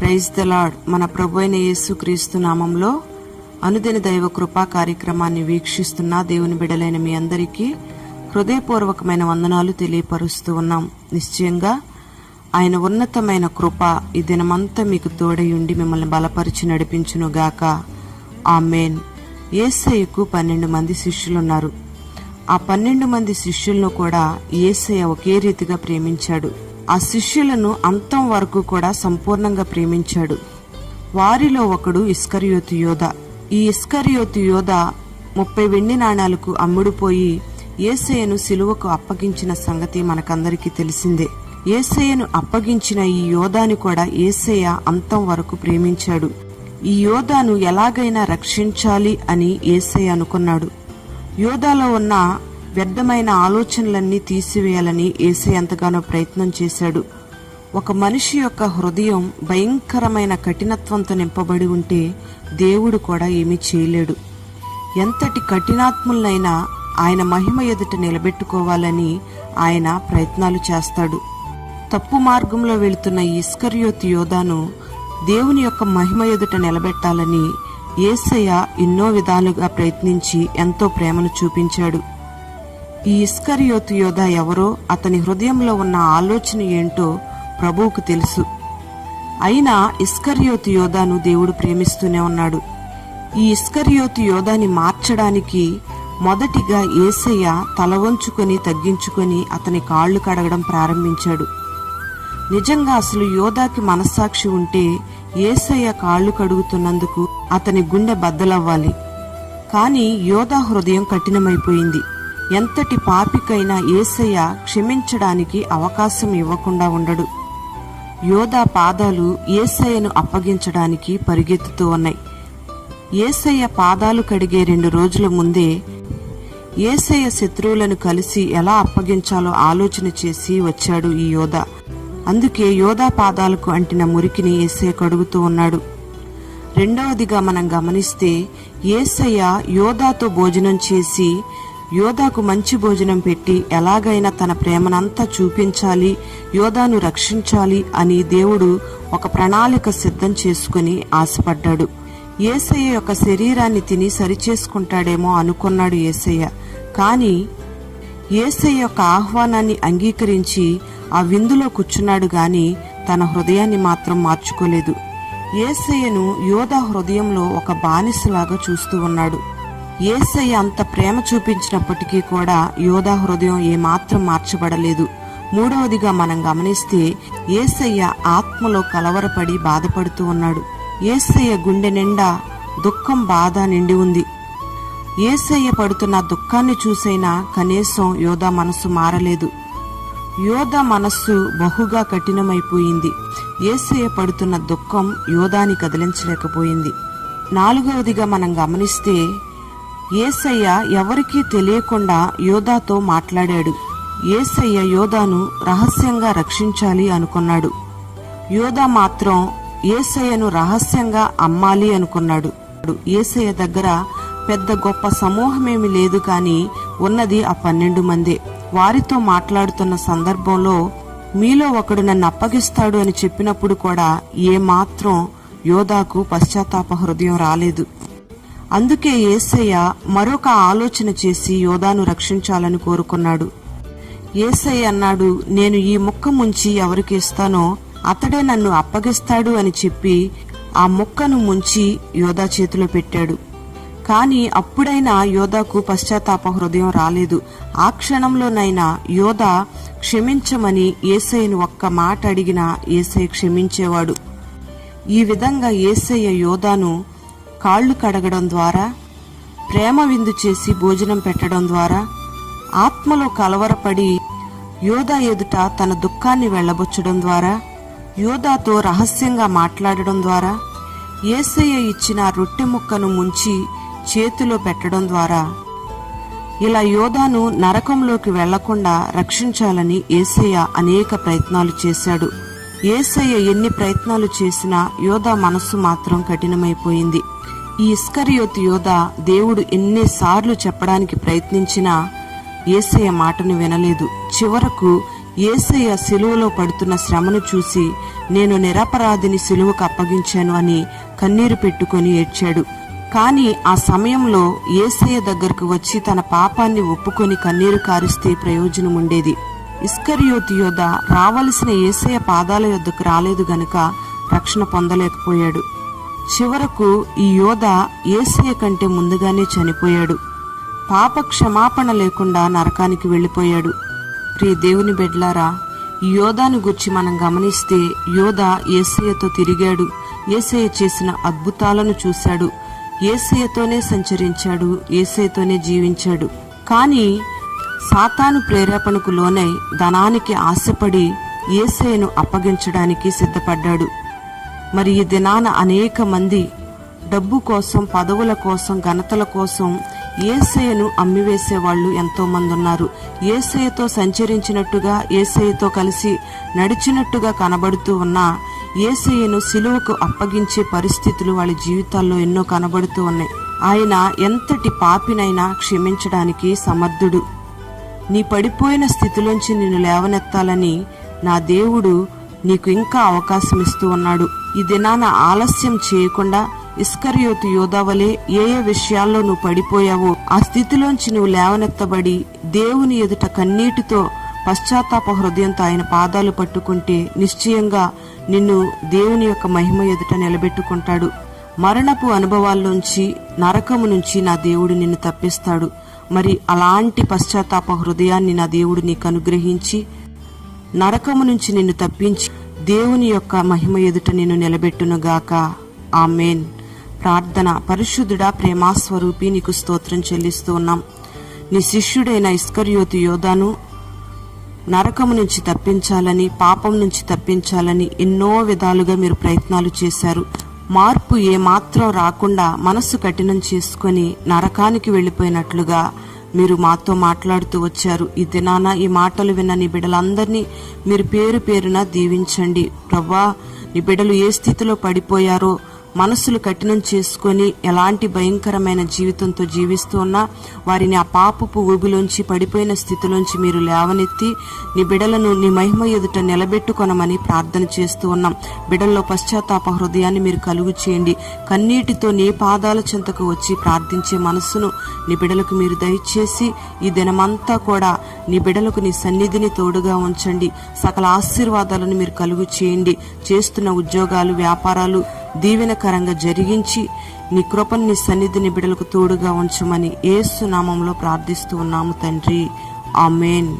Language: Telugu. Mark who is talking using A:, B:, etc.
A: Praise the lord. మన ప్రభువైన యేసుక్రీస్తు నామంలో అనుదిన దైవ కృపా కార్యక్రమాన్ని వీక్షిస్తున్న దేవుని బిడ్డలైన మీ అందరికీ హృదయపూర్వకమైన వందనాలు తెలియపరుస్తూ ఉన్నాం. నిశ్చయంగా ఆయన ఉన్నతమైన కృప ఈ దినమంతా మీకు తోడయుండి మిమ్మల్ని బలపరిచి నడిపించును గాక. ఆమేన్. యేసయ్యకు 12 మంది శిష్యులున్నారు. ఆ 12 మంది శిష్యులను కూడా యేసయ్య ఒకే రీతిగా ప్రేమించాడు. ఆ శిష్యులను అంతం వరకు కూడా సంపూర్ణంగా ప్రేమించాడు. వారిలో ఒకడు ఇస్కరియోతు యోధ. ఈ ఇస్కరియోతు యోధ 30 వెండి నాణాలకు అమ్ముడుపోయి యేసయ్యను సిలువకు అప్పగించిన సంగతి మనకందరికీ తెలిసిందే. యేసయ్యను అప్పగించిన ఈ యోధాని కూడా యేసయ్య అంతం వరకు ప్రేమించాడు. ఈ యోధాను ఎలాగైనా రక్షించాలి అని యేసయ్య అనుకున్నాడు. యోధాలో ఉన్న వ్యర్థమైన ఆలోచనలన్నీ తీసివేయాలని యేసయ్య ఎంతగానో ప్రయత్నం చేశాడు. ఒక మనిషి యొక్క హృదయం భయంకరమైన కఠినత్వంతో నింపబడి ఉంటే దేవుడు కూడా ఏమీ చేయలేడు. ఎంతటి కఠినాత్ములనైనా ఆయన మహిమ ఎదుట నిలబెట్టుకోవాలని ఆయన ప్రయత్నాలు చేస్తాడు. తప్పు మార్గంలో వెళుతున్న ఇస్కరియోతు యోధాను దేవుని యొక్క మహిమ ఎదుట నిలబెట్టాలని యేసయ్య ఎన్నో విధాలుగా ప్రయత్నించి ఎంతో ప్రేమను చూపించాడు. ఈ ఇస్కరియోతు యోధ ఎవరో, అతని హృదయంలో ఉన్న ఆలోచన ఏంటో ప్రభువుకు తెలుసు. అయినా ఇస్కరియోతు యోధాను దేవుడు ప్రేమిస్తూనే ఉన్నాడు. ఈ ఇస్కరియోతు యోధాని మార్చడానికి మొదటిగా యేసయ్య తల వంచుకొని తగ్గించుకొని అతని కాళ్లు కడగడం ప్రారంభించాడు. నిజంగా అసలు యోధాకి మనస్సాక్షి ఉంటే యేసయ్య కాళ్లు కడుగుతున్నందుకు అతని గుండె బద్దలవ్వాలి. కాని యోధా హృదయం కఠినమైపోయింది. ఎంతటి పాపికైనా యేసయ్య క్షమించడానికి అవకాశం ఇవ్వకుండా ఉండడు. యోధా పాదాలు యేసయ్యను అప్పగించడానికి పరిగెత్తుతూ ఉన్నాయి. యేసయ్య పాదాలు కడిగే 2 రోజుల ముందే యేసయ్య శత్రువులను కలిసి ఎలా అప్పగించాలో ఆలోచన చేసి వచ్చాడు ఈ యోధా. అందుకే యోధా పాదాలకు అంటిన మురికిని యేసయ్య కడుగుతూ ఉన్నాడు. రెండవదిగా మనం గమనిస్తే యేసయ్య యోధాతో భోజనం చేసి యోధాకు మంచి భోజనం పెట్టి ఎలాగైనా తన ప్రేమనంతా చూపించాలి, యోధాను రక్షించాలి అని దేవుడు ఒక ప్రణాళిక సిద్ధం చేసుకుని ఆశపడ్డాడు. యేసయ్య యొక్క శరీరాన్ని తిని సరిచేసుకుంటాడేమో అనుకున్నాడు యేసయ్య. కానీ యేసయ్య యొక్క ఆహ్వానాన్ని అంగీకరించి ఆ విందులో కూర్చున్నాడు గాని తన హృదయాన్ని మాత్రం మార్చుకోలేదు. యేసయ్యను యోధా హృదయంలో ఒక బానిసలాగా చూస్తూ ఉన్నాడు. యేసయ్య అంత ప్రేమ చూపించినప్పటికీ కూడా యోధా హృదయం ఏమాత్రం మార్చబడలేదు. మూడవదిగా మనం గమనిస్తే యేసయ్య ఆత్మలో కలవరపడి బాధపడుతూ ఉన్నాడు. యేసయ్య గుండె నిండా దుఃఖం, బాధ నిండి ఉంది. యేసయ్య పడుతున్న దుఃఖాన్ని చూసైనా కనీసం యోధా మనస్సు మారలేదు. యోధా మనస్సు బహుగా కఠినమైపోయింది. యేసయ్య పడుతున్న దుఃఖం యోధాని కదిలించలేకపోయింది. నాలుగవదిగా మనం గమనిస్తే యేసయ్య ఎవరికీ తెలియకుండా యోధాతో మాట్లాడాడు. యేసయ్య యోధాను రహస్యంగా రక్షించాలి అనుకున్నాడు. యోధా మాత్రం యేసయ్యను రహస్యంగా అమ్మాలి అనుకున్నాడు. యేసయ్య దగ్గర పెద్ద గొప్ప సమూహమేమి లేదు, కానీ ఉన్నది ఆ 12 మందే. వారితో మాట్లాడుతున్న సందర్భంలో మీలో ఒకడు నన్ను అప్పగిస్తాడు అని చెప్పినప్పుడు కూడా ఏమాత్రం యోధాకు పశ్చాత్తాప హృదయం రాలేదు. అందుకే యేసయ్య మరొక ఆలోచన చేసి యోధాను రక్షించాలని కోరుకున్నాడు. యేసయ్య అన్నాడు, నేను ఈ ముక్క ముంచి ఎవరికి ఇస్తానో అతడే నన్ను అప్పగిస్తాడు అని చెప్పి ఆ ముక్కను ముంచి యోధా చేతిలో పెట్టాడు. కాని అప్పుడైనా యోధాకు పశ్చాత్తాప హృదయం రాలేదు. ఆ క్షణంలోనైనా యోధా క్షమించమని యేసయ్యను ఒక్క మాట అడిగినా యేసయ్య క్షమించేవాడు. ఈ విధంగా యేసయ్య యోధాను కాళ్లు కడగడం ద్వారా, ప్రేమ విందు చేసి భోజనం పెట్టడం ద్వారా, ఆత్మలో కలవరపడి యోధా ఎదుట తన దుఃఖాన్ని వెళ్లబుచ్చడం ద్వారా, యోధాతో రహస్యంగా మాట్లాడడం ద్వారా, యేసయ్య ఇచ్చిన రొట్టె ముక్కను ముంచి చేతిలో పెట్టడం ద్వారా ఇలా యోధాను నరకంలోకి వెళ్లకుండా రక్షించాలని యేసయ్య అనేక ప్రయత్నాలు చేశాడు. యేసయ్య ఎన్ని ప్రయత్నాలు చేసినా యోధా మనస్సు మాత్రం కఠినమైపోయింది. ఈ ఇస్కరియోతు యోధా దేవుడు ఎన్నిసార్లు చెప్పడానికి ప్రయత్నించినా యేసయ్య మాటను వినలేదు. చివరకు యేసయ్య సిలువలో పడుతున్న శ్రమను చూసి నేను నిరపరాధిని సిలువకు అప్పగించాను అని కన్నీరు పెట్టుకొని ఏడ్చాడు. కాని ఆ సమయంలో యేసయ్య దగ్గరకు వచ్చి తన పాపాన్ని ఒప్పుకొని కన్నీరు కారిస్తే ప్రయోజనం ఉండేది. ఇస్కరియోతు యోధ రావలసిన యేసయ్య పాదాల యొద్దకు రాలేదు గనుక రక్షణ పొందలేకపోయాడు. చివరకు ఈ యోధ యేసయ్య కంటే ముందుగానే చనిపోయాడు. పాప క్షమాపణ లేకుండా నరకానికి వెళ్లిపోయాడు. ప్రియ దేవుని బిడ్డలారా, ఈ యోధాను గురించి మనం గమనిస్తే యోధ యేసయ్యతో తిరిగాడు, యేసయ్య చేసిన అద్భుతాలను చూశాడు, యేసయ్యతోనే సంచరించాడు, యేసయ్యతోనే జీవించాడు. కానీ సాతాను ప్రేరేపణకు లోనై ధనానికి ఆశపడి యేసయ్యను అప్పగించడానికి సిద్ధపడ్డాడు. మరి ఈ దినాన అనేక మంది డబ్బు కోసం, పదవుల కోసం, ఘనతల కోసం యేసయ్యను అమ్మివేసే వాళ్ళు ఎంతో మంది ఉన్నారు. యేసయ్యతో సంచరించినట్టుగా, యేసయ్యతో కలిసి నడిచినట్టుగా కనబడుతూ ఉన్న యేసయ్యను సిలువకు అప్పగించే పరిస్థితులు వాళ్ళ జీవితాల్లో ఎన్నో కనబడుతూ ఉన్నాయి. ఆయన ఎంతటి పాపినైనా క్షమించడానికి సమర్థుడు. నీ పడిపోయిన స్థితిలోంచి నిన్ను లేవనెత్తాలని నా దేవుడు నీకు ఇంకా అవకాశం ఇస్తూ ఉన్నాడు. ఈ దినాన ఆలస్యం చేయకుండా ఇస్కరియోతు యోధావలే ఏ విషయాల్లో నువ్వు పడిపోయావో ఆ స్థితిలోంచి నువ్వు లేవనెత్తబడి దేవుని ఎదుట కన్నీటితో పశ్చాత్తాప హృదయంతో ఆయన పాదాలు పట్టుకుంటే నిశ్చయంగా నిన్ను దేవుని యొక్క మహిమ ఎదుట నిలబెట్టుకుంటాడు. మరణపు అనుభవాల్లోంచి, నరకము నుంచి నా దేవుడు నిన్ను తప్పిస్తాడు. మరి అలాంటి పశ్చాత్తాప హృదయాన్ని నా దేవుడు నీకు అనుగ్రహించి నరకము నుంచి నిన్ను తప్పించి దేవుని యొక్క మహిమ ఎదుట నిన్ను నిలబెట్టునుగాక. ఆమేన్. ప్రార్థన. పరిశుద్ధుడా, ప్రేమాస్వరూపి, నీకు స్తోత్రం చెల్లిస్తూ ఉన్నాం. నీ శిష్యుడైన ఇస్కరియోతు యోధాను నరకము నుంచి తప్పించాలని, పాపం నుంచి తప్పించాలని ఎన్నో విధాలుగా మీరు ప్రయత్నాలు చేశారు. మార్పు ఏమాత్రం రాకుండా మనస్సు కఠినం చేసుకొని నరకానికి వెళ్లిపోయినట్లుగా మీరు మాతో మాట్లాడుతూ వచ్చారు. ఈ దినాన ఈ మాటలు విన్న నీ బిడ్డలందరినీ మీరు పేరు పేరున దీవించండి. ప్రభువా, నీ బిడ్డలు ఏ స్థితిలో పడిపోయారో, మనసులు కఠినం చేసుకొని ఎలాంటి భయంకరమైన జీవితంతో జీవిస్తూ ఉన్నా వారిని ఆ పాపపు ఊబిలోంచి, పడిపోయిన స్థితిలోంచి మీరు లేవనెత్తి నీ బిడ్డలను నీ మహిమ ఎదుట నిలబెట్టుకొనమని ప్రార్థన చేస్తూ ఉన్నాం. బిడ్డల్లో పశ్చాత్తాప హృదయాన్ని మీరు కలుగు చేయండి. కన్నీటితో నీ పాదాల చెంతకు వచ్చి ప్రార్థించే మనస్సును నీ బిడ్డలకు మీరు దయచేసి ఈ దినమంతా కూడా నీ బిడ్డలకు నీ సన్నిధిని తోడుగా ఉంచండి. సకల ఆశీర్వాదాలను మీరు కలుగు చేయండి. చేస్తున్న ఉద్యోగాలు, వ్యాపారాలు దీవెనకరంగా జరిగించి నీ కృపను, నీ సన్నిధిని బిడ్డలకు తోడుగా ఉంచమని యేసు నామములో ప్రార్థిస్తూ ఉన్నాము తండ్రి. ఆమేన్.